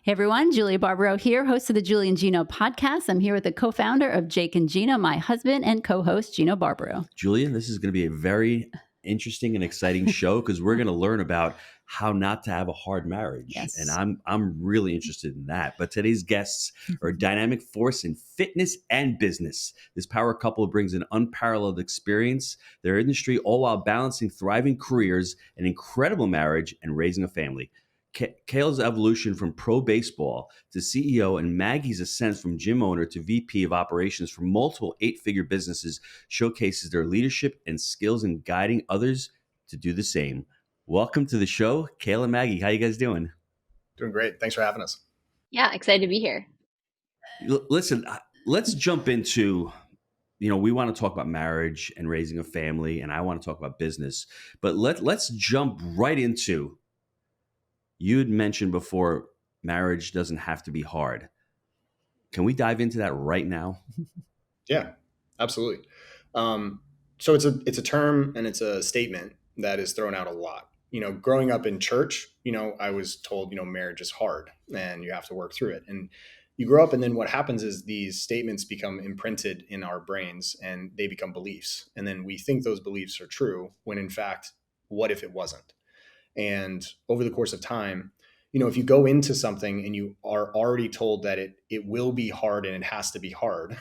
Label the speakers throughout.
Speaker 1: Hey everyone, Julia Barbaro here, host of the Julia and Gino Podcast. I'm here with the co-founder of Jake and Gino, my husband and co-host, Gino Barbaro.
Speaker 2: Julia, this is going to be a very interesting and exciting show because we're going to learn about how not to have a hard marriage.
Speaker 1: Yes.
Speaker 2: And I'm really interested in that. But today's guests are a dynamic force in fitness and business. This power couple brings an unparalleled experience, their industry, all while balancing thriving careers, an incredible marriage, and raising a family. Cale's evolution from pro baseball to CEO and Maggie's ascent from gym owner to VP of operations for multiple eight-figure businesses showcases their leadership and skills in guiding others to do the same. Welcome to the show, Cale and Maggie. How you guys doing?
Speaker 3: Doing great. Thanks for having us.
Speaker 4: Yeah, excited to be here.
Speaker 2: Listen, let's jump into, we want to talk about marriage and raising a family, and I want to talk about business. But let's jump right into, you had mentioned before, marriage doesn't have to be hard. Can we dive into that right now?
Speaker 3: Yeah, absolutely. So it's a term and it's a statement that is thrown out a lot. Growing up in church, I was told, marriage is hard and you have to work through it. And you grow up, and then what happens is these statements become imprinted in our brains and they become beliefs. And then we think those beliefs are true when in fact, what if it wasn't? And over the course of time, if you go into something and you are already told that it will be hard and it has to be hard,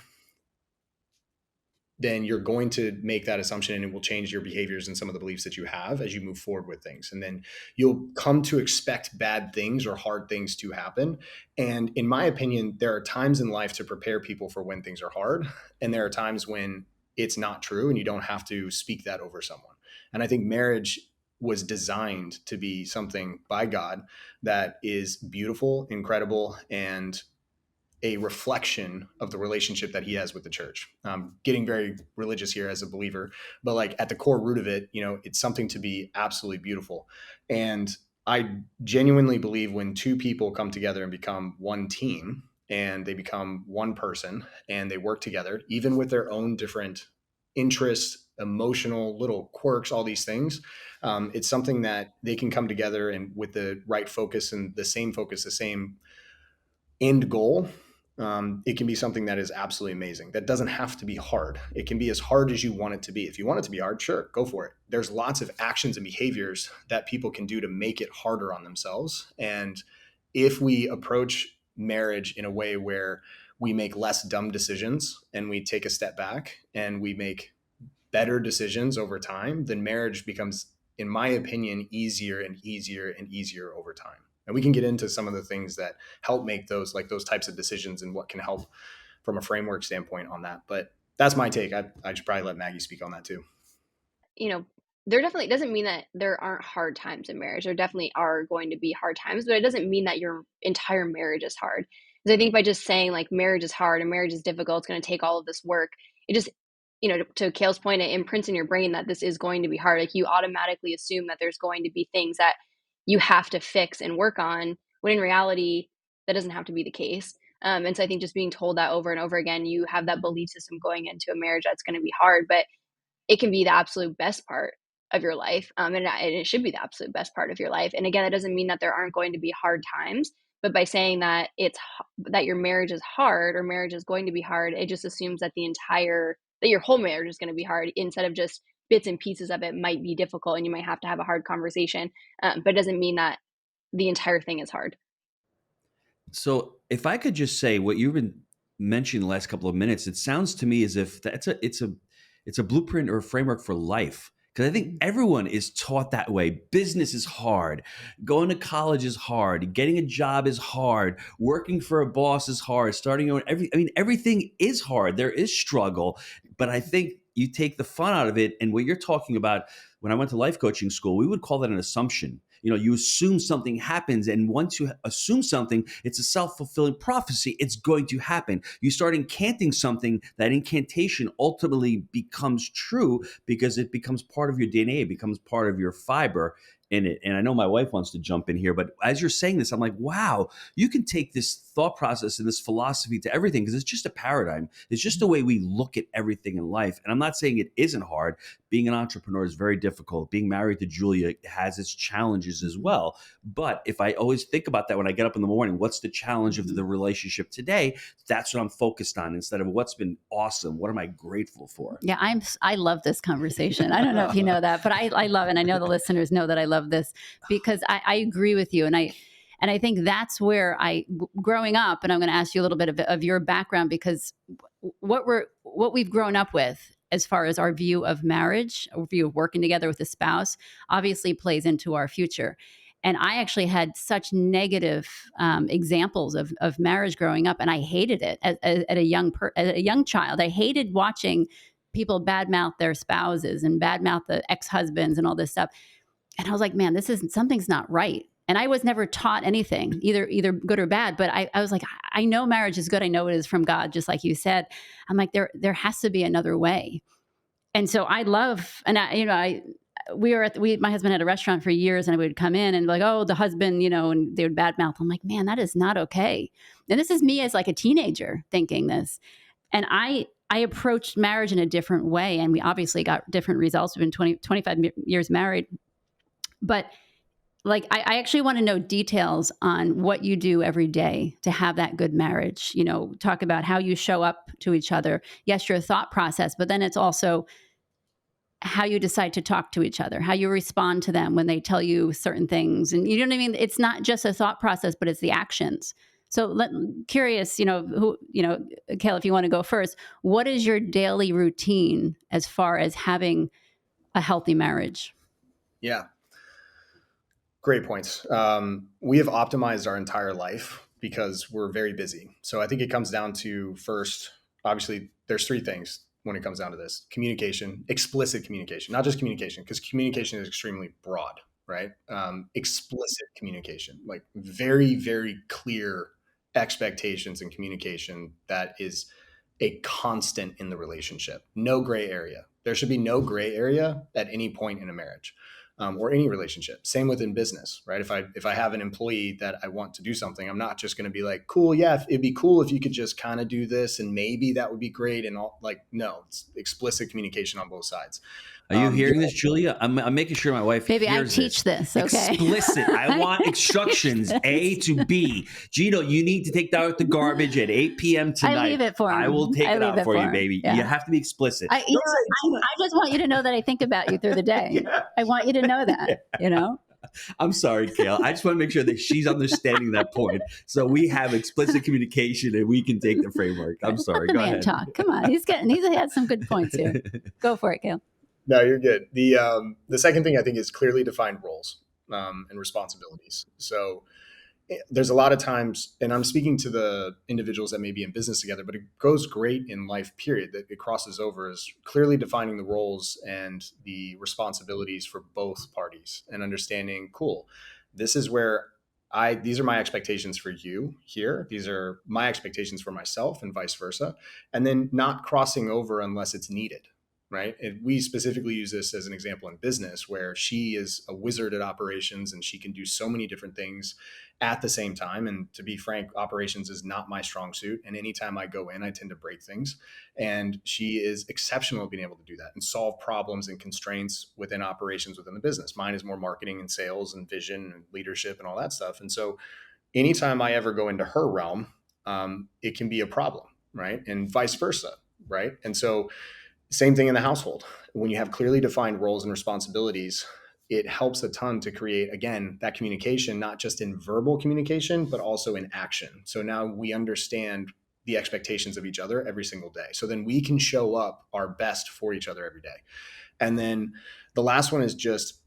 Speaker 3: then you're going to make that assumption and it will change your behaviors and some of the beliefs that you have as you move forward with things. And then you'll come to expect bad things or hard things to happen. And in my opinion, there are times in life to prepare people for when things are hard. And there are times when it's not true and you don't have to speak that over someone. And I think marriage was designed to be something by God that is beautiful, incredible, and a reflection of the relationship that he has with the church. Getting very religious here as a believer, but like at the core root of it, it's something to be absolutely beautiful. And I genuinely believe when two people come together and become one team and they become one person and they work together, even with their own different interests, emotional little quirks, all these things, it's something that they can come together and with the right focus and the same end goal. It can be something that is absolutely amazing. That doesn't have to be hard. It can be as hard as you want it to be. If you want it to be hard, sure, go for it. There's lots of actions and behaviors that people can do to make it harder on themselves. And if we approach marriage in a way where we make less dumb decisions and we take a step back and we make better decisions over time, then marriage becomes, in my opinion, easier and easier and easier over time. And we can get into some of the things that help make those types of decisions and what can help from a framework standpoint on that. But that's my take. I should probably let Maggie speak on that too.
Speaker 4: There definitely doesn't mean that there aren't hard times in marriage. There definitely are going to be hard times, but it doesn't mean that your entire marriage is hard. Because I think by just saying like marriage is hard and marriage is difficult, it's going to take all of this work, it just, to Cale's point, it imprints in your brain that this is going to be hard. Like you automatically assume that there's going to be things that you have to fix and work on, when in reality, that doesn't have to be the case. And so I think just being told that over and over again, you have that belief system going into a marriage that's going to be hard, but it can be the absolute best part of your life. And it should be the absolute best part of your life. And again, that doesn't mean that there aren't going to be hard times, but by saying that that your marriage is hard or marriage is going to be hard, it just assumes that that your whole marriage is going to be hard, instead of just bits and pieces of it might be difficult and you might have to have a hard conversation. But it doesn't mean that the entire thing is hard.
Speaker 2: So if I could just say what you've been mentioning the last couple of minutes, it sounds to me as if it's a blueprint or a framework for life. Because I think everyone is taught that way. Business is hard. Going to college is hard. Getting a job is hard. Working for a boss is hard. Starting your own, everything is hard. There is struggle. But I think you take the fun out of it. And what you're talking about, when I went to life coaching school, we would call that an assumption. You assume something happens. And once you assume something, it's a self-fulfilling prophecy. It's going to happen. You start incanting something, that incantation ultimately becomes true because it becomes part of your DNA. It becomes part of your fiber. in it. And I know my wife wants to jump in here, but as you're saying this, I'm like, wow, you can take this thought process and this philosophy to everything, because it's just a paradigm. It's just the way we look at everything in life. And I'm not saying it isn't hard. Being an entrepreneur is very difficult. Being married to Julia has its challenges as well. But if I always think about that when I get up in the morning, what's the challenge of the relationship today? That's what I'm focused on, instead of what's been awesome. What am I grateful for?
Speaker 1: Yeah, I love this conversation. I don't know if you know that, but I love it. And I know the listeners know that I love this, because I agree with you. And I think that's where growing up, and I'm going to ask you a little bit of your background, because what we've grown up with as far as our view of marriage, our view of working together with a spouse, obviously plays into our future. And I actually had such negative examples of marriage growing up, and I hated it at a young child. I hated watching people badmouth their spouses and badmouth the ex-husbands and all this stuff. And I was like, man, something's not right. And I was never taught anything, either good or bad. But I was like, I know marriage is good. I know it is from God, just like you said. I'm like, there has to be another way. And so I love, and my husband had a restaurant for years, and I would come in and like, oh, the husband, and they would badmouth. I'm like, man, that is not okay. And this is me as like a teenager thinking this. And I approached marriage in a different way. And we obviously got different results. We've been 25 years married. But like, I actually want to know details on what you do every day to have that good marriage. Talk about how you show up to each other. Yes, your thought process, but then it's also how you decide to talk to each other, how you respond to them when they tell you certain things. And you know what I mean? It's not just a thought process, but it's the actions. So curious, Cale, if you want to go first, what is your daily routine as far as having a healthy marriage?
Speaker 3: Yeah. Great points. We have optimized our entire life because we're very busy. So I think it comes down to, first, obviously, there's three things when it comes down to this: communication, explicit communication, not just communication, because communication is extremely broad, right? Explicit communication, like very, very clear expectations and communication that is a constant in the relationship. No gray area. There should be no gray area at any point in a marriage. Or any relationship. Same within business, right? If I have an employee that I want to do something, I'm not just going to be like, cool, yeah, it'd be cool if you could just kind of do this, and maybe that would be great. And all, like, no, it's explicit communication on both sides.
Speaker 2: Are you hearing this, Julia? I'm making sure my wife
Speaker 1: Maybe
Speaker 2: hears
Speaker 1: I teach this. Okay.
Speaker 2: Explicit. I want instructions, A to B. Gino, you need to take out the garbage at 8 p.m. tonight.
Speaker 1: I leave it for him.
Speaker 2: I will take it out for you, baby.
Speaker 1: Yeah.
Speaker 2: You have to be explicit.
Speaker 1: I just want you to know that I think about you through the day.
Speaker 3: Yeah.
Speaker 1: I want you to know that,
Speaker 2: I'm sorry, Cale. I just want to make sure that she's understanding that point. So we have explicit communication, and we can take the framework. I'm sorry. Go ahead.
Speaker 1: Talk. Come on. He's had some good points here. Go for it, Cale.
Speaker 3: No, you're good. The second thing I think is clearly defined roles and responsibilities. So there's a lot of times, and I'm speaking to the individuals that may be in business together, but it goes great in life, period, that it crosses over, is clearly defining the roles and the responsibilities for both parties and understanding, cool, this is where these are my expectations for you here. These are my expectations for myself, and vice versa. And then not crossing over unless it's needed. Right. And we specifically use this as an example in business, where she is a wizard at operations and she can do so many different things at the same time. And to be frank, operations is not my strong suit. And anytime I go in, I tend to break things. And she is exceptional at being able to do that and solve problems and constraints within operations within the business. Mine is more marketing and sales and vision and leadership and all that stuff. And so anytime I ever go into her realm, it can be a problem. Right. And vice versa. Right. And so same thing in the household. When you have clearly defined roles and responsibilities, it helps a ton to create, again, that communication, not just in verbal communication, but also in action. So now we understand the expectations of each other every single day. So then we can show up our best for each other every day. And then the last one is just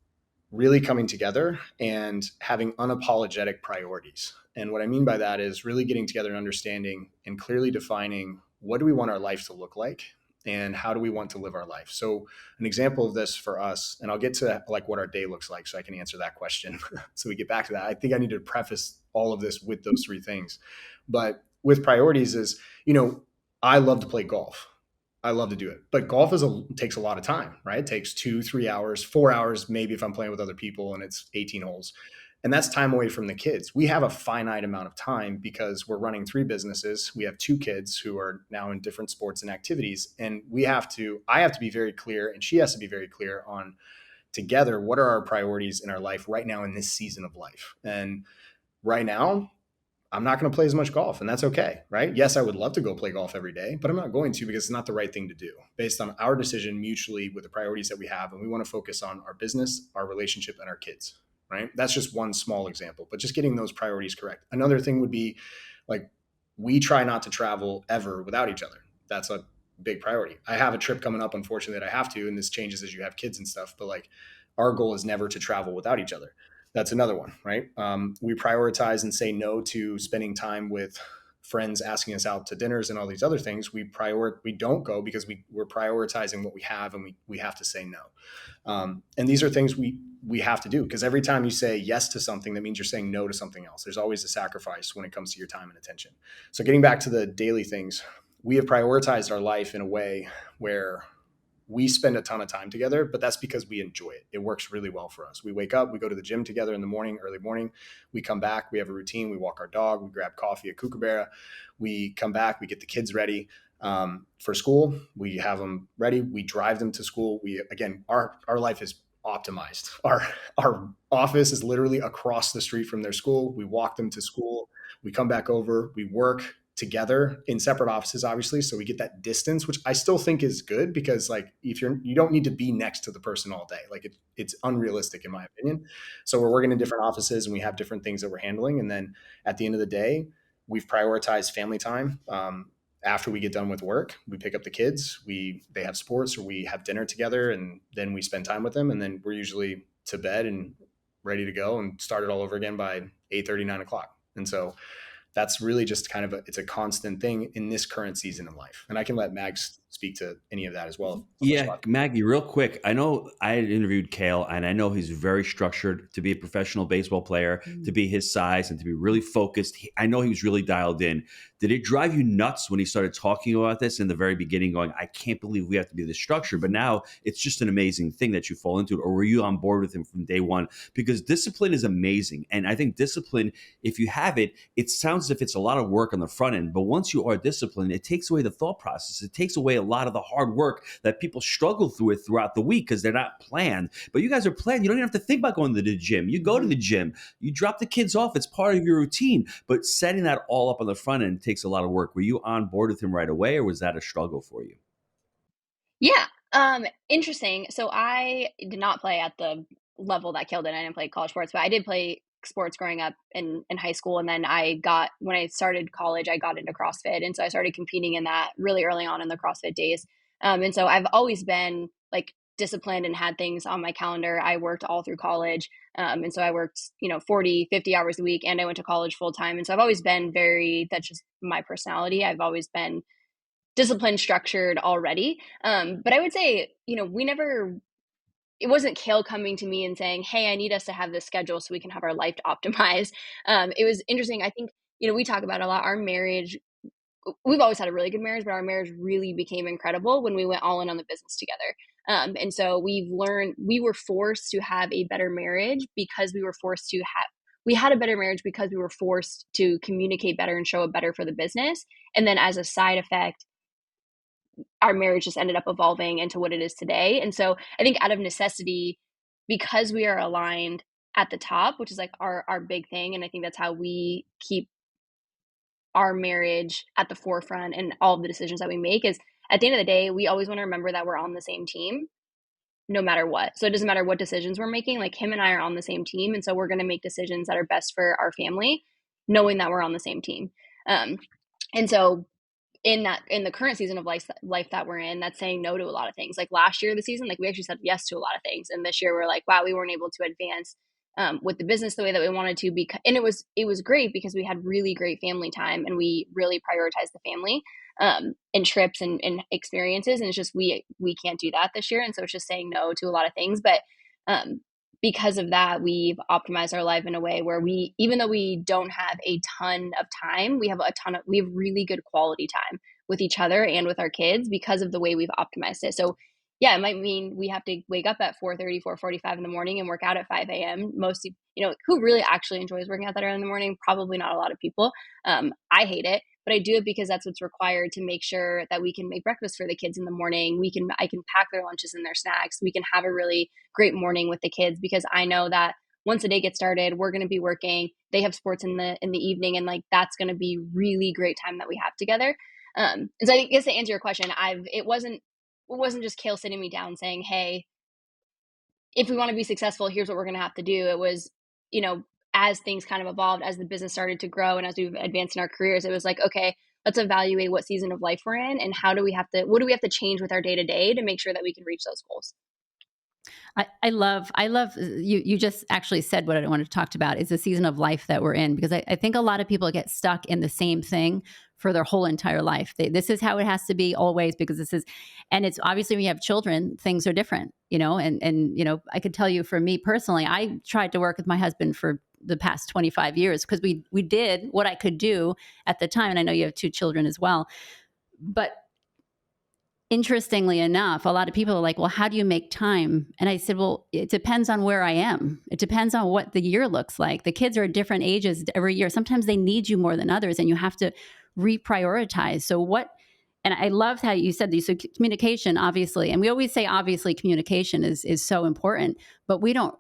Speaker 3: really coming together and having unapologetic priorities. And what I mean by that is really getting together and understanding and clearly defining, what do we want our life to look like? And how do we want to live our life? So an example of this for us, and I'll get to like what our day looks like so I can answer that question. So we get back to that. I think I need to preface all of this with those three things. But with priorities is, I love to play golf. I love to do it. But golf takes a lot of time, right? It takes 2-3 hours, 4 hours, maybe if I'm playing with other people and it's 18 holes. And that's time away from the kids. We have a finite amount of time because we're running 3 businesses. We have 2 kids who are now in different sports and activities. And I have to be very clear, and she has to be very clear on together, what are our priorities in our life right now in this season of life? And right now, I'm not going to play as much golf, and that's okay, right? Yes, I would love to go play golf every day, but I'm not going to because it's not the right thing to do based on our decision mutually with the priorities that we have. And we want to focus on our business, our relationship, and our kids, right? That's just one small example, but just getting those priorities correct. Another thing would be like, we try not to travel ever without each other. That's a big priority. I have a trip coming up, unfortunately, that I have to, and this changes as you have kids and stuff, but like our goal is never to travel without each other. That's another one, right? We prioritize and say no to spending time with friends asking us out to dinners and all these other things. We don't go because we're prioritizing what we have, and we have to say no. And these are things we have to do, because every time you say yes to something, that means you're saying no to something else. There's always a sacrifice when it comes to your time and attention. So getting back to the daily things, we have prioritized our life in a way where we spend a ton of time together, but that's because we enjoy it. It works really well for us. We wake up, we go to the gym together in the morning, early morning. We come back, we have a routine. We walk our dog, we grab coffee at Kookaburra. We come back, we get the kids ready for school. We have them ready. We drive them to school. Our life is optimized. Our office is literally across the street from their school. We walk them to school. We come back over, we work together in separate offices, obviously. So we get that distance, which I still think is good, because like you don't need to be next to the person all day. Like it's unrealistic in my opinion. So we're working in different offices and we have different things that we're handling. And then at the end of the day, we've prioritized family time. After we get done with work, we pick up the kids, they have sports or we have dinner together, and then we spend time with them. And then we're usually to bed and ready to go and start it all over again by 8:30, 9 o'clock. And so that's really just kind of it's a constant thing in this current season of life. And I can let Mags speak to any of that as well.
Speaker 2: Yeah, Maggie, real quick. I know I had interviewed Cale, and I know he's very structured to be a professional baseball player, to be his size, and to be really focused. I know he was really dialed in. Did it drive you nuts when he started talking about this in the very beginning, going, I can't believe we have to be this structured, but now it's just an amazing thing that you fall into it? Or were you on board with him from day one? Because discipline is amazing. And I think discipline, if you have it, it sounds as if it's a lot of work on the front end, but once you are disciplined, it takes away the thought process. It takes away a lot of the hard work that people struggle with throughout the week because they're not planned. But you guys are planned. You don't even have to think about going to the gym. You go to the gym, you drop the kids off. It's part of your routine. But setting that all up on the front end takes a lot of work. Were you on board with him right away, or was that a struggle for you?
Speaker 4: Yeah. Interesting. So I did not play at the level that Cale did. I didn't play college sports, but I did play sports growing up in high school. And then when I started college, I got into CrossFit. And so I started competing in that really early on in the CrossFit days. And so I've always been like disciplined and had things on my calendar. I worked all through college. And so I worked, 40, 50 hours a week, and I went to college full time. And so I've always been that's just my personality. I've always been disciplined, structured already. But I would say, it wasn't Cale coming to me and saying, hey, I need us to have this schedule so we can have our life optimized. It was interesting. I think, we talk about a lot, our marriage. We've always had a really good marriage, but our marriage really became incredible when we went all in on the business together. And so we were forced to have a better marriage because we had a better marriage because we were forced to communicate better and show up better for the business. And then as a side effect, our marriage just ended up evolving into what it is today. And so I think out of necessity, because we are aligned at the top, which is like our big thing. And I think that's how we keep our marriage at the forefront and all of the decisions that we make, is at the end of the day, we always want to remember that we're on the same team no matter what. So it doesn't matter what decisions we're making, like him and I are on the same team. And so we're going to make decisions that are best for our family, knowing that we're on the same team. And so in the current season of life that we're in, that's saying no to a lot of things. Like last year, the season, like we actually said yes to a lot of things. And this year we're like, wow, we weren't able to advance with the business the way that we wanted to, and it was great because we had really great family time and we really prioritized the family and trips and experiences. And it's just, we can't do that this year. And so it's just saying no to a lot of things. But because of that, we've optimized our life in a way where even though we don't have a ton of time, we have really good quality time with each other and with our kids because of the way we've optimized it. So yeah, it might mean we have to wake up at 4:30, 4:45 in the morning and work out at 5 a.m. Most, who really actually enjoys working out that early in the morning? Probably not a lot of people. I hate it, but I do it because that's what's required to make sure that we can make breakfast for the kids in the morning. I can pack their lunches and their snacks. We can have a really great morning with the kids because I know that once the day gets started, we're going to be working. They have sports in the evening, and like that's going to be really great time that we have together. And so I guess to answer your question, it wasn't just Cale sitting me down saying, hey, if we want to be successful, here's what we're going to have to do. It was, as things kind of evolved, as the business started to grow and as we've advanced in our careers, it was like, okay, let's evaluate what season of life we're in and what do we have to change with our day to day to make sure that we can reach those goals.
Speaker 1: I love you just actually said what I wanted to talk about is the season of life that we're in, because I think a lot of people get stuck in the same thing for their whole entire life. This is how it has to be always, because and it's obviously when you have children, things are different, and I could tell you for me personally, I tried to work with my husband for the past 25 years because we did what I could do at the time. And I know you have 2 children as well, but interestingly enough, a lot of people are like, well, how do you make time? And I said, well, it depends on where I am. It depends on what the year looks like. The kids are at different ages every year. Sometimes they need you more than others, and you have to reprioritize. And I loved how you said this. So communication, obviously, and we always say, obviously, communication is so important, but we don't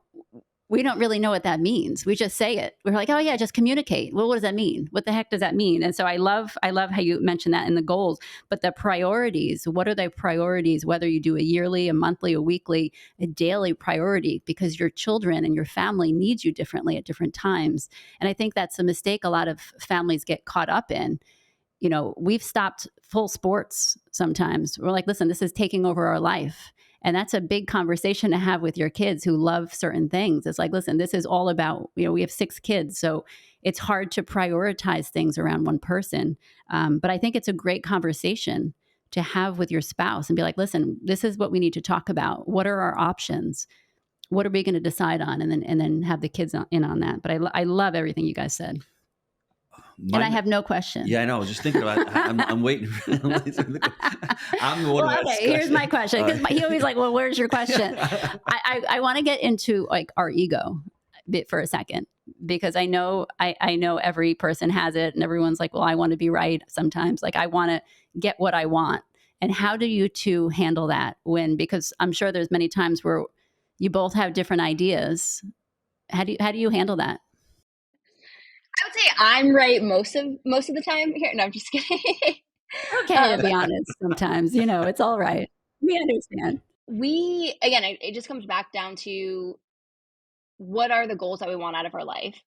Speaker 1: really know what that means. We just say it. We're like, oh yeah, just communicate. Well, what does that mean? What the heck does that mean? And so I love how you mentioned that in the goals, but the priorities, what are the priorities, whether you do a yearly, a monthly, a weekly, a daily priority, because your children and your family need you differently at different times. And I think that's a mistake a lot of families get caught up in. We've stopped full sports sometimes. We're like, listen, this is taking over our life. And that's a big conversation to have with your kids who love certain things. It's like, listen, this is all about, we have 6 kids, so it's hard to prioritize things around one person. But I think it's a great conversation to have with your spouse and be like, listen, this is what we need to talk about. What are our options? What are we going to decide on? And then have the kids in on that. But I love everything you guys said. And I have no question.
Speaker 2: Yeah, I know. I was just thinking about. I'm waiting. I'm the one.
Speaker 1: Well, okay, here's my question, because he always like, well, where's your question? I want to get into like our ego bit for a second, because I know every person has it, and everyone's like, well, I want to be right sometimes. Like I want to get what I want. And how do you 2 handle that because I'm sure there's many times where you both have different ideas. How do you handle that?
Speaker 4: I would say I'm right most of the time here. No, I'm just kidding.
Speaker 1: Okay, to be honest, sometimes, it's all right. We understand.
Speaker 4: It just comes back down to what are the goals that we want out of our life.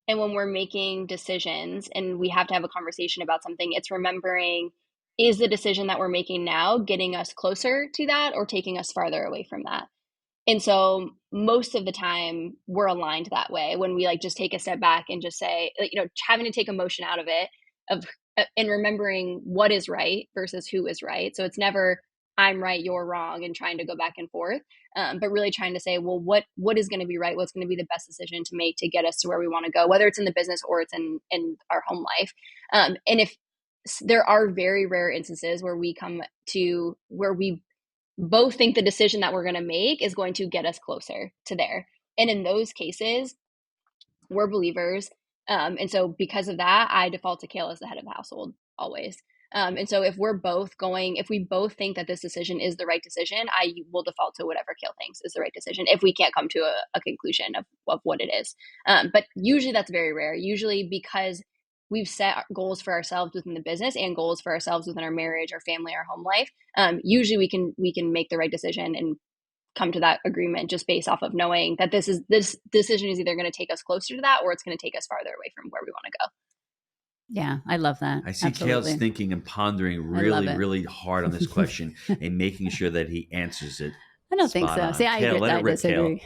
Speaker 4: And when we're making decisions and we have to have a conversation about something, it's remembering, is the decision that we're making now getting us closer to that or taking us farther away from that? And so most of the time we're aligned that way when we like just take a step back and just say, having to take emotion out of it and remembering what is right versus who is right. So it's never I'm right, you're wrong, and trying to go back and forth, but really trying to say, well, what is going to be right? What's going to be the best decision to make to get us to where we want to go, whether it's in the business or it's in our home life. And if there are very rare instances where we come to where we both think the decision that we're going to make is going to get us closer to there. And in those cases, we're believers. And so because of that, I default to Cale as the head of the household always. And so if we both think that this decision is the right decision, I will default to whatever Cale thinks is the right decision if we can't come to a conclusion of what it is. But usually that's very rare. Usually because we've set goals for ourselves within the business and goals for ourselves within our marriage, our family, our home life. Usually we can make the right decision and come to that agreement just based off of knowing that this decision is either going to take us closer to that or it's going to take us farther away from where we want to go.
Speaker 1: Yeah, I love that.
Speaker 2: I see Cale's thinking and pondering really, really hard on this question and making sure that he answers it.
Speaker 1: I don't think so. See, I disagree.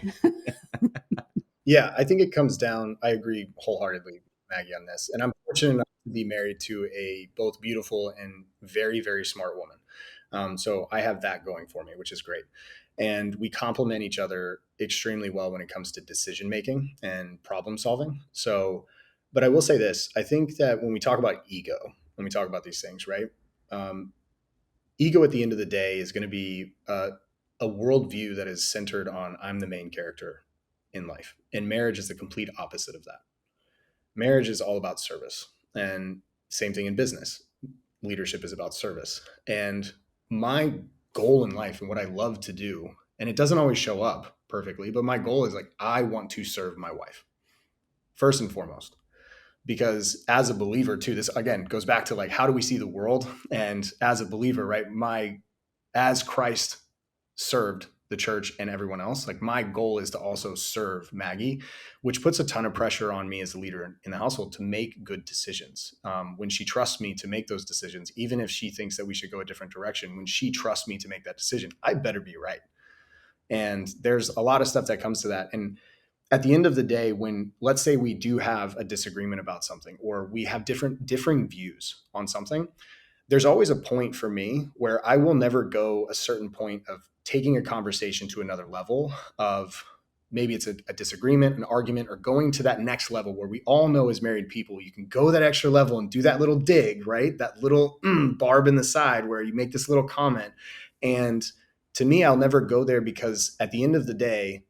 Speaker 3: Yeah, I think it comes down, I agree wholeheartedly, Maggie, on this. And I'm fortunate enough to be married to a both beautiful and very, very smart woman. So I have that going for me, which is great. And we complement each other extremely well when it comes to decision making and problem solving. So, but I will say this, I think that when we talk about ego, when we talk about these things, right? ego at the end of the day is going to be a worldview that is centered on I'm the main character in life. And marriage is the complete opposite of that. Marriage is all about service, and same thing in business. Leadership is about service. And my goal in life and what I love to do, and it doesn't always show up perfectly, but my goal is like, I want to serve my wife first and foremost. Because as a believer too, this again goes back to like, how do we see the world? And as a believer, right, as Christ served the church and everyone else, like my goal is to also serve Maggie, which puts a ton of pressure on me as a leader in the household to make good decisions. When she trusts me to make those decisions, even if she thinks that we should go a different direction, when she trusts me to make that decision, I better be right. And there's a lot of stuff that comes to that. And at the end of the day, when let's say we do have a disagreement about something, or we have differing views on something, there's always a point for me where I will never go a certain point of taking a conversation to another level of maybe it's a disagreement, an argument, or going to that next level where we all know as married people, you can go that extra level and do that little dig, right? That little barb in the side where you make this little comment. And to me, I'll never go there because at the end of the day,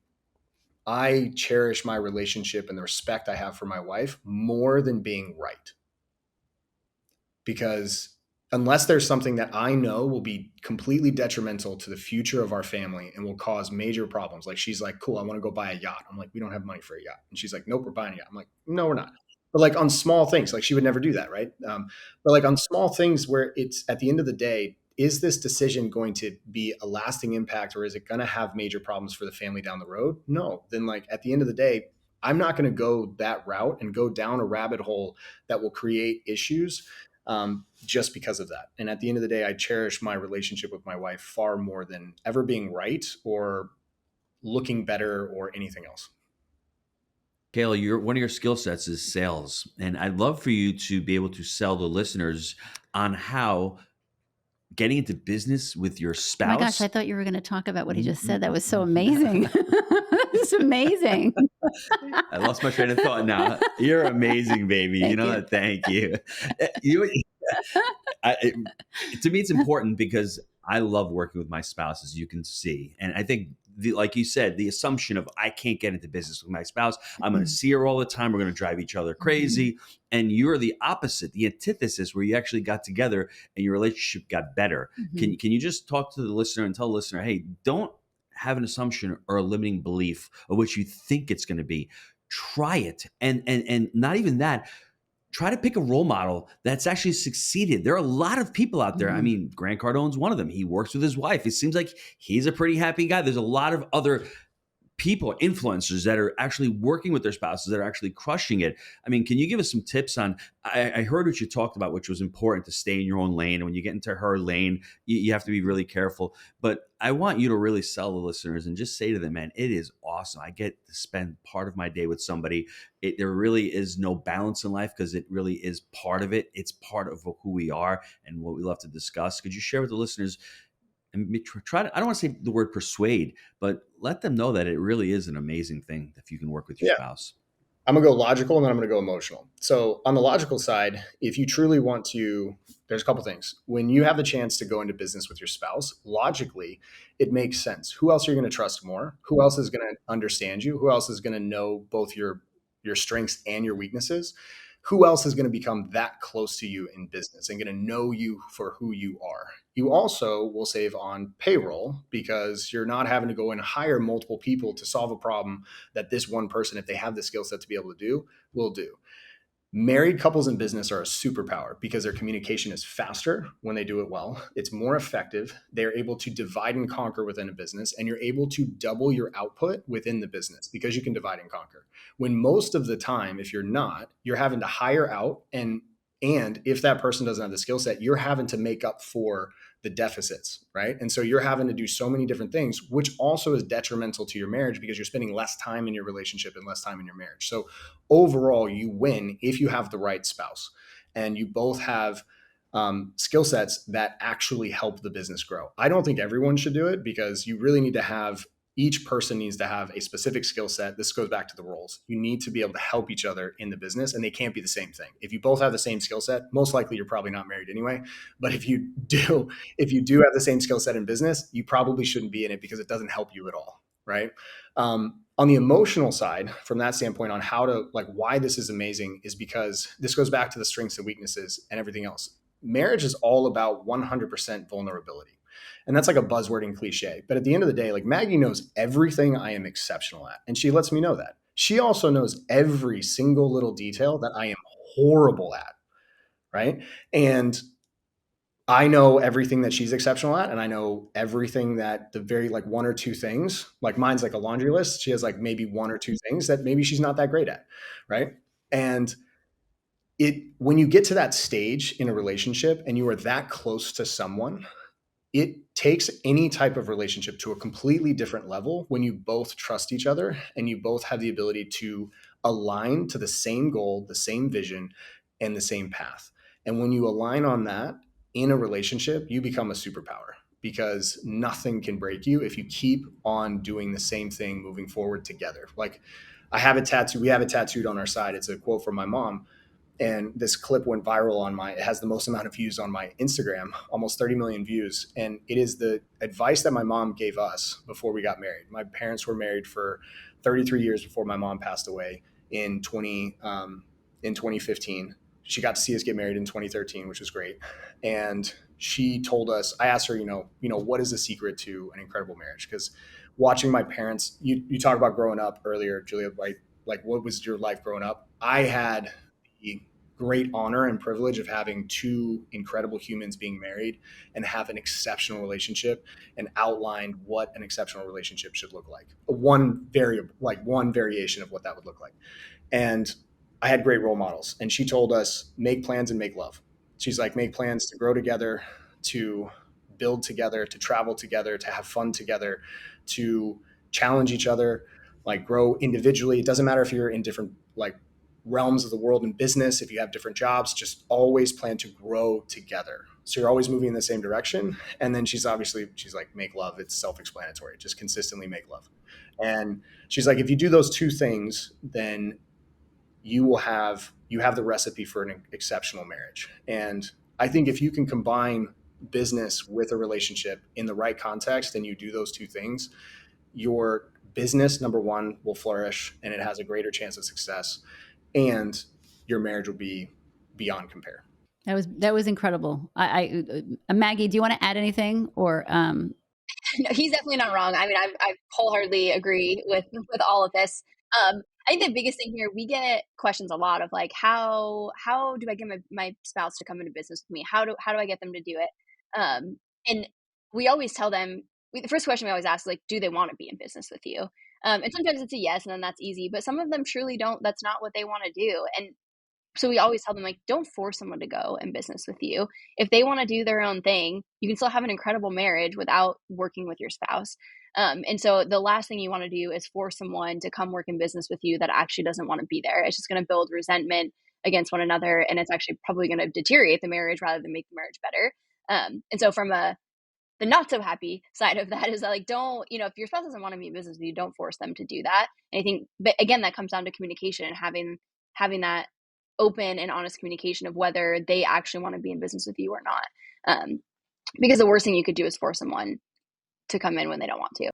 Speaker 3: I cherish my relationship and the respect I have for my wife more than being right. Because unless there's something that I know will be completely detrimental to the future of our family and will cause major problems. Like she's like, cool, I want to go buy a yacht. I'm like, we don't have money for a yacht. And she's like, nope, we're buying a yacht. I'm like, no, we're not. But like on small things, like she would never do that. Right. But like on small things where it's at the end of the day, is this decision going to be a lasting impact, or is it going to have major problems for the family down the road? No. Then like at the end of the day, I'm not going to go that route and go down a rabbit hole that will create issues just because of that. And at the end of the day, I cherish my relationship with my wife far more than ever being right or looking better or anything else.
Speaker 2: Cale, one of your skill sets is sales. And I'd love for you to be able to sell the listeners on how getting into business with your spouse.
Speaker 1: Oh my gosh, I thought you were going to talk about what he just said. That was so amazing. It's amazing.
Speaker 2: I lost my train of thought now. You're amazing, baby.
Speaker 1: Thank
Speaker 2: you know
Speaker 1: you.
Speaker 2: that. Thank you. To me, it's important because I love working with my spouse, as you can see. And I think, like you said, the assumption of I can't get into business with my spouse. I'm going to see her all the time. We're going to drive each other crazy. And you're the opposite, the antithesis, where you actually got together and your relationship got better. Can you just talk to the listener and tell the listener, hey, don't have an assumption or a limiting belief of what you think it's going to be. Try it. And not even that. Try to pick a role model that's actually succeeded. There are a lot of people out there. I mean, Grant Cardone's one of them. He works with his wife. It seems like he's a pretty happy guy. There's a lot of other people, influencers that are actually working with their spouses that are actually crushing it. I mean, can you give us some tips on, I heard what you talked about, which was important to stay in your own lane. And when you get into her lane, you have to be really careful. But I want you to really sell the listeners and just say to them, man, it is awesome. I get to spend part of my day with somebody. There really is no balance in life because it really is part of it. It's part of who we are and what we love to discuss. Could you share with the listeners and try to, I don't want to say the word persuade, but let them know that it really is an amazing thing if you can work with your spouse.
Speaker 3: I'm going to go logical and then I'm going to go emotional. So on the logical side, if you truly want to, there's a couple things. When you have the chance to go into business with your spouse, logically, it makes sense. Who else are you going to trust more? Who else is going to understand you? Who else is going to know both your strengths and your weaknesses? Who else is going to become that close to you in business and going to know you for who you are? You also will save on payroll because you're not having to go and hire multiple people to solve a problem that this one person, if they have the skill set to be able to do, will do. Married couples in business are a superpower because their communication is faster when they do it well. It's more effective. They're able to divide and conquer within a business, and you're able to double your output within the business because you can divide and conquer. When most of the time, if you're not, you're having to hire out, and if that person doesn't have the skill set, you're having to make up for the deficits, right? And so you're having to do so many different things, which also is detrimental to your marriage because you're spending less time in your relationship and less time in your marriage. So overall, you win if you have the right spouse and you both have skill sets that actually help the business grow. I don't think everyone should do it because you really need to have each person needs to have a specific skill set. This goes back to the roles. You need to be able to help each other in the business, and they can't be the same thing. If you both have the same skill set, most likely you're probably not married anyway. But if you do have the same skill set in business, you probably shouldn't be in it because it doesn't help you at all, right? On the emotional side, from that standpoint, on how to why this is amazing is because this goes back to the strengths and weaknesses and everything else. Marriage is all about 100% vulnerability. And that's like a buzzword and cliche. But at the end of the day, Maggie knows everything I am exceptional at. And she lets me know that. She also knows every single little detail that I am horrible at. Right. And I know everything that she's exceptional at. And I know everything that the very one or two things, mine's like a laundry list. She has maybe one or two things that maybe she's not that great at. Right. And when you get to that stage in a relationship and you are that close to someone, it takes any type of relationship to a completely different level when you both trust each other and you both have the ability to align to the same goal, the same vision, and the same path. And when you align on that in a relationship, you become a superpower because nothing can break you if you keep on doing the same thing moving forward together. I have a tattoo. We have it tattooed on our side. It's a quote from my mom. And this clip went viral it has the most amount of views on my Instagram, almost 30 million views. And it is the advice that my mom gave us before we got married. My parents were married for 33 years before my mom passed away in 2015. She got to see us get married in 2013, which was great. And she told us, I asked her, what is the secret to an incredible marriage? Because watching my parents, you talked about growing up earlier, Julia, what was your life growing up? I had the great honor and privilege of having two incredible humans being married and have an exceptional relationship and outlined what an exceptional relationship should look like. One variation of what that would look like. And I had great role models. And she told us, make plans and make love. She's like, make plans to grow together, to build together, to travel together, to have fun together, to challenge each other, grow individually. It doesn't matter if you're in different realms of the world in business, if you have different jobs, just always plan to grow together. So you're always moving in the same direction. And then she's like, make love. It's self-explanatory. Just consistently make love. And she's like, if you do those two things, then you have the recipe for an exceptional marriage. And I think if you can combine business with a relationship in the right context and you do those two things, your business, number one, will flourish and it has a greater chance of success. And your marriage will be beyond compare.
Speaker 1: That was incredible. Maggie, do you want to add anything or?
Speaker 4: No, he's definitely not wrong. I mean, I wholeheartedly agree with all of this. I think the biggest thing here, we get questions a lot of how do I get my spouse to come into business with me? How do I get them to do it? And we always tell them, the first question we always ask is do they want to be in business with you? And sometimes it's a yes, and then that's easy. But some of them truly don't. That's not what they want to do. And so we always tell them, don't force someone to go in business with you. If they want to do their own thing, you can still have an incredible marriage without working with your spouse. And so the last thing you want to do is force someone to come work in business with you that actually doesn't want to be there. It's just going to build resentment against one another. And it's actually probably going to deteriorate the marriage rather than make the marriage better. And so from the not so happy side of that is that don't, if your spouse doesn't want to be in business with you, don't force them to do that. And I think, but again, that comes down to communication and having that open and honest communication of whether they actually want to be in business with you or not. Because the worst thing you could do is force someone to come in when they don't want to.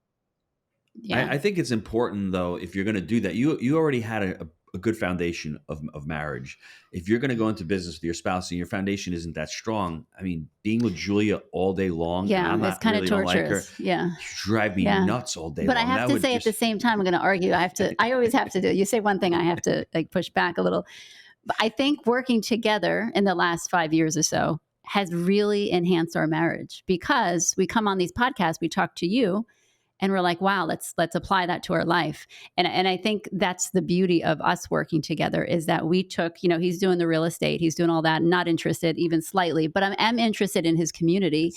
Speaker 1: Yeah.
Speaker 2: I think it's important though, if you're going to do that, you already had a good foundation of marriage. If you're going to go into business with your spouse and your foundation isn't that strong, I mean, being with Julia all day long,
Speaker 1: yeah,
Speaker 2: I'm
Speaker 1: it's
Speaker 2: not
Speaker 1: kind
Speaker 2: really
Speaker 1: of
Speaker 2: don't like her.
Speaker 1: torturous. Yeah,
Speaker 2: drive me nuts all day
Speaker 1: but
Speaker 2: long.
Speaker 1: I have to say at the same time, I'm going to argue. I always have to do it. You say one thing, I have to push back a little. But I think working together in the last 5 years or so has really enhanced our marriage because we come on these podcasts, we talk to you, and we're like, wow, let's apply that to our life. And I think that's the beauty of us working together is that we took, he's doing the real estate, he's doing all that, not interested even slightly, but I'm interested in his community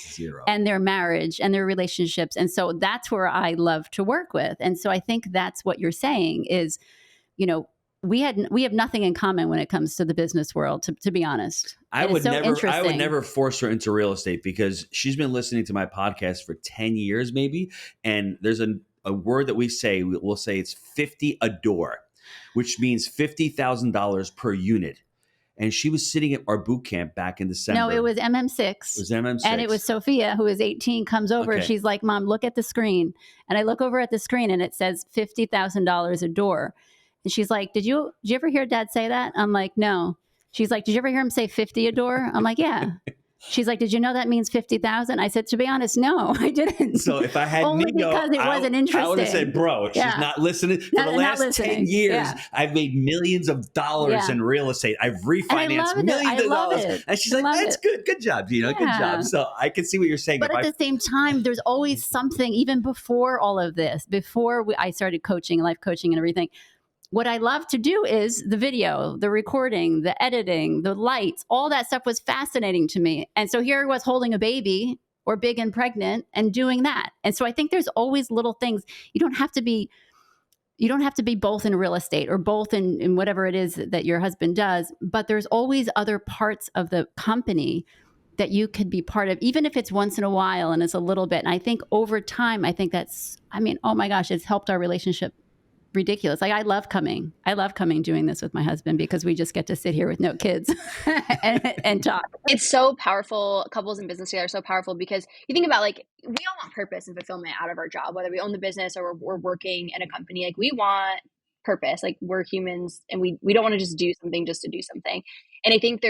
Speaker 1: and their marriage and their relationships. And so that's where I love to work with. And so I think that's what you're saying is, we have nothing in common when it comes to the business world, to be honest.
Speaker 2: I would never force her into real estate because she's been listening to my podcast for 10 years maybe. And there's a word that we say, we'll say it's 50 a door, which means $50,000 per unit. And she was sitting at our boot camp back in December.
Speaker 1: No, it was MM6.
Speaker 2: It was MM6.
Speaker 1: And it was Sophia, who is 18, comes over.
Speaker 2: Okay.
Speaker 1: She's like, Mom, look at the screen. And I look over at the screen and it says $50,000 a door. And she's like, did you ever hear Dad say that? I'm like, no. She's like, did you ever hear him say 50 a door? I'm like, yeah. She's like, did you know that means 50,000? I said, to be honest, no, I didn't.
Speaker 2: So if I had
Speaker 1: Only
Speaker 2: Nico,
Speaker 1: because it wasn't interesting.
Speaker 2: I would have said, bro, she's not listening. For the last 10 years, I've made millions of dollars in real estate. I've refinanced millions of dollars. And she's like, that's good. Good job, Gino. Good job. So I can see what you're saying.
Speaker 1: But at the same time, there's always something, even before all of this, before I started coaching, life coaching and everything. What I love to do is the video, the recording, the editing, the lights, all that stuff was fascinating to me. And so here I was holding a baby or big and pregnant and doing that. And so I think there's always little things. You don't have to be both in real estate or both in whatever it is that your husband does, but there's always other parts of the company that you could be part of, even if it's once in a while and it's a little bit. And I think over time, oh my gosh, it's helped our relationship ridiculous. Like I love coming doing this with my husband because we just get to sit here with no kids and talk.
Speaker 4: It's so powerful. Couples in business together are so powerful because you think about like, we all want purpose and fulfillment out of our job, whether we own the business or we're working in a company. Like we want purpose, like we're humans and we don't want to just do something just to do something. And I think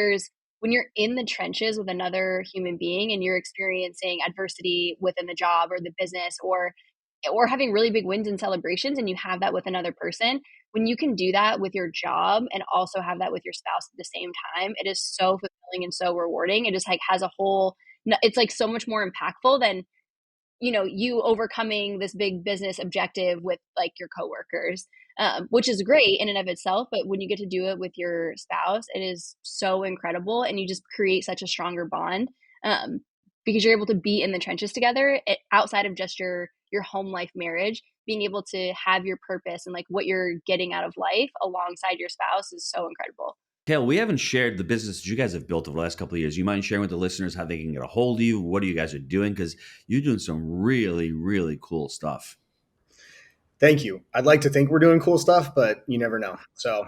Speaker 4: when you're in the trenches with another human being and you're experiencing adversity within the job or the business or having really big wins and celebrations, and you have that with another person, when you can do that with your job and also have that with your spouse at the same time, it is so fulfilling and so rewarding. It just like has it's like so much more impactful than, you overcoming this big business objective with like your coworkers, which is great in and of itself. But when you get to do it with your spouse, it is so incredible. And you just create such a stronger bond. Because you're able to be in the trenches together outside of just your home life marriage, being able to have your purpose and like what you're getting out of life alongside your spouse is so incredible.
Speaker 2: Cale, we haven't shared the business that you guys have built over the last couple of years. You mind sharing with the listeners how they can get a hold of you? What you guys are doing? Because you're doing some really, really cool stuff.
Speaker 3: Thank you. I'd like to think we're doing cool stuff, but you never know. So,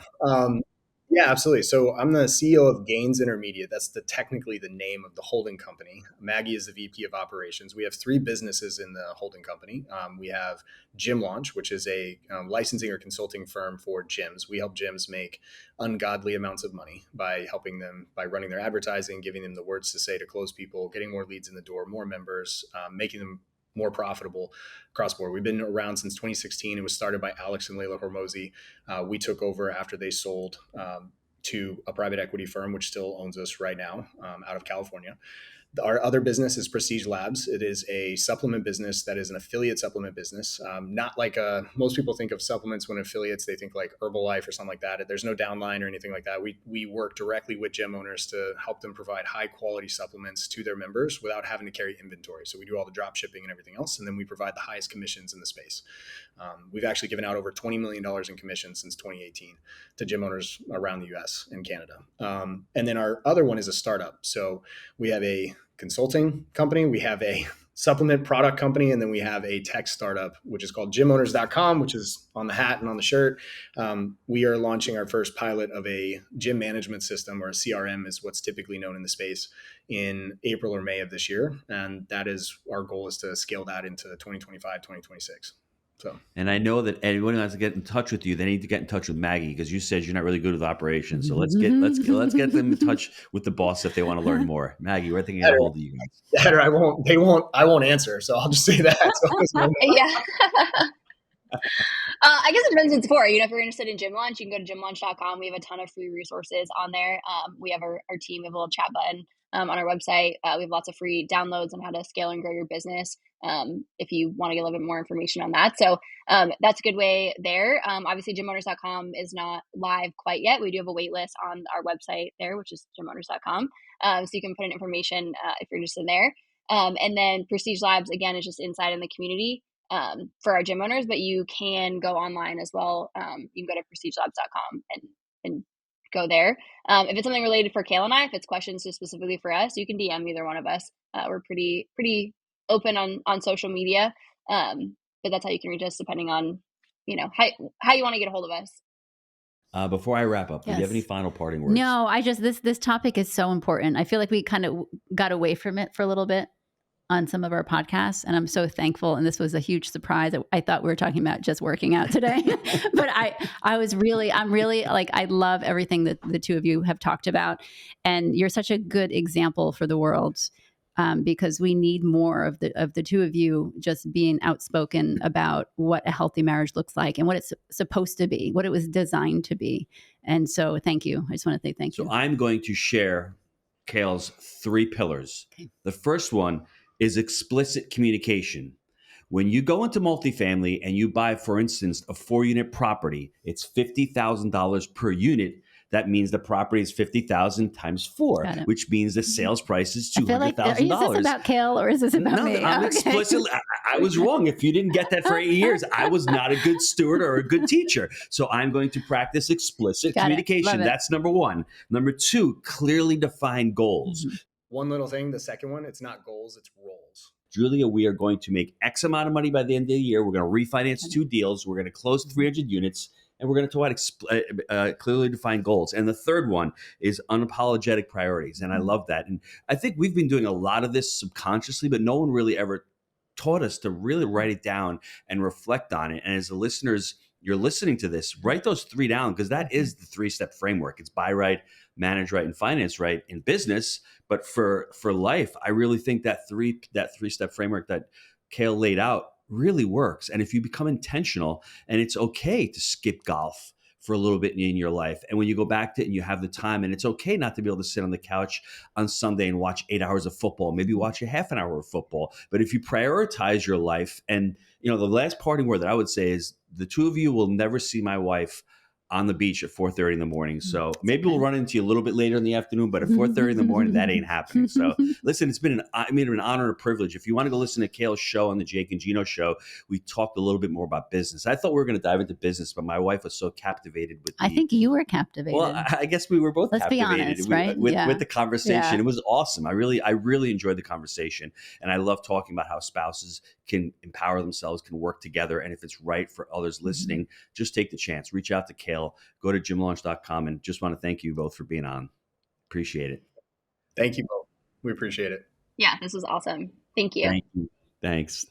Speaker 3: yeah, absolutely. So I'm the CEO of Gains Intermediate. That's technically the name of the holding company. Maggie is the VP of operations. We have 3 businesses in the holding company. We have Gym Launch, which is a licensing or consulting firm for gyms. We help gyms make ungodly amounts of money by helping them by running their advertising, giving them the words to say to close people, getting more leads in the door, more members, making them more profitable across board. We've been around since 2016. It was started by Alex and Layla Hormozi. We took over after they sold to a private equity firm, which still owns us right now out of California. Our other business is Prestige Labs. It is a supplement business that is an affiliate supplement business. Not like most people think of supplements when affiliates, they think like Herbalife or something like that. There's no downline or anything like that. We work directly with gym owners to help them provide high quality supplements to their members without having to carry inventory. So we do all the drop shipping and everything else. And then we provide the highest commissions in the space. We've actually given out over $20 million in commissions since 2018 to gym owners around the US and Canada. And then our other one is a startup. So we have a consulting company, we have a supplement product company, and then we have a tech startup, which is called gymowners.com, which is on the hat and on the shirt. We are launching our first pilot of a gym management system, or a CRM is what's typically known in the space, in April or May of this year. And that is our goal, is to scale that into 2025, 2026. So.
Speaker 2: And I know that anyone who wants to get in touch with you, they need to get in touch with Maggie, because you said you're not really good with operations. So let's get them in touch with the boss if they want to learn more. Maggie, we're thinking of hold of you guys.
Speaker 3: That, or I won't answer. So I'll just say that. So
Speaker 4: yeah. I guess it depends what it's for. If you're interested in Gym Launch, you can go to gymlaunch.com. We have a ton of free resources on there. We have our team, we have a little chat button on our website. We have lots of free downloads on how to scale and grow your business. If you want to get a little bit more information on that. So that's a good way there. Obviously, gymowners.com is not live quite yet. We do have a wait list on our website there, which is gymowners.com. So you can put in information if you're interested in there. And then Prestige Labs, again, is just inside in the community for our gym owners, but you can go online as well. You can go to prestigelabs.com and go there. If it's something related for Cale and I, if it's questions just specifically for us, you can DM either one of us. We're pretty open on social media. but that's how you can reach us depending on, how you want to get a hold of us.
Speaker 2: Before I wrap up, do you have any
Speaker 1: Yes.
Speaker 2: final parting words?
Speaker 1: No, I just, this topic is so important. I feel like we kind of got away from it for a little bit on some of our podcasts, and I'm so thankful. And this was a huge surprise. I thought we were talking about just working out today, but I'm really like, I love everything that the two of you have talked about, and you're such a good example for the world. Because we need more of the two of you just being outspoken about what a healthy marriage looks like and what it's supposed to be, what it was designed to be. And so thank you. I just want to say thank you.
Speaker 2: So I'm going to share Cale's 3 pillars.
Speaker 1: Okay.
Speaker 2: The first one is explicit communication. When you go into multifamily and you buy, for instance, a 4-unit property, it's $50,000 per unit. That means the property is 50,000 times 4, which means the sales price is $200,000.
Speaker 1: Like, is this about Cale or is this about me?
Speaker 2: I'm explicitly. I was wrong. If you didn't get that for 8 years, I was not a good steward or a good teacher. So I'm going to practice explicit communication. That's number 1. Number 2, clearly define goals.
Speaker 1: Mm-hmm.
Speaker 3: One little thing, the second one, it's not goals, it's roles.
Speaker 2: Julia, we are going to make X amount of money by the end of the year. We're going to refinance 2 deals. We're going to close 300 units. And we're going to talk about clearly defined goals. And the third one is unapologetic priorities. And I love that. And I think we've been doing a lot of this subconsciously, but no one really ever taught us to really write it down and reflect on it. And as the listeners, you're listening to this, write those 3 down, because that is the 3-step framework. It's buy right, manage right, and finance right in business. But for life, I really think that 3-step framework that Cale laid out really works. And if you become intentional, and it's okay to skip golf for a little bit in your life, and when you go back to it and you have the time, and it's okay not to be able to sit on the couch on Sunday and watch 8 hours of football, maybe watch a half an hour of football. But if you prioritize your life, and the last parting word that I would say is the two of you will never see my wife on the beach at 4:30 in the morning. So maybe we'll run into you a little bit later in the afternoon, but at 4:30 in the morning, that ain't happening. So listen, it's been an honor and a privilege. If you want to go listen to Cale's show on the Jake and Gino show, we talked a little bit more about business. I thought we were going to dive into business, but my wife was so captivated with
Speaker 1: I think you were captivated.
Speaker 2: Well, I guess we were both captivated.
Speaker 1: Be honest, right?
Speaker 2: with the conversation.
Speaker 1: Yeah.
Speaker 2: It was awesome. I really enjoyed the conversation. And I love talking about how spouses can empower themselves, can work together. And if it's right for others listening, just take the chance. Reach out to Cale. Go to gymlaunch.com, and just want to thank you both for being on. Appreciate it.
Speaker 3: Thank you both. We appreciate it.
Speaker 4: Yeah, this was awesome. Thank you.
Speaker 2: Thank you. Thanks.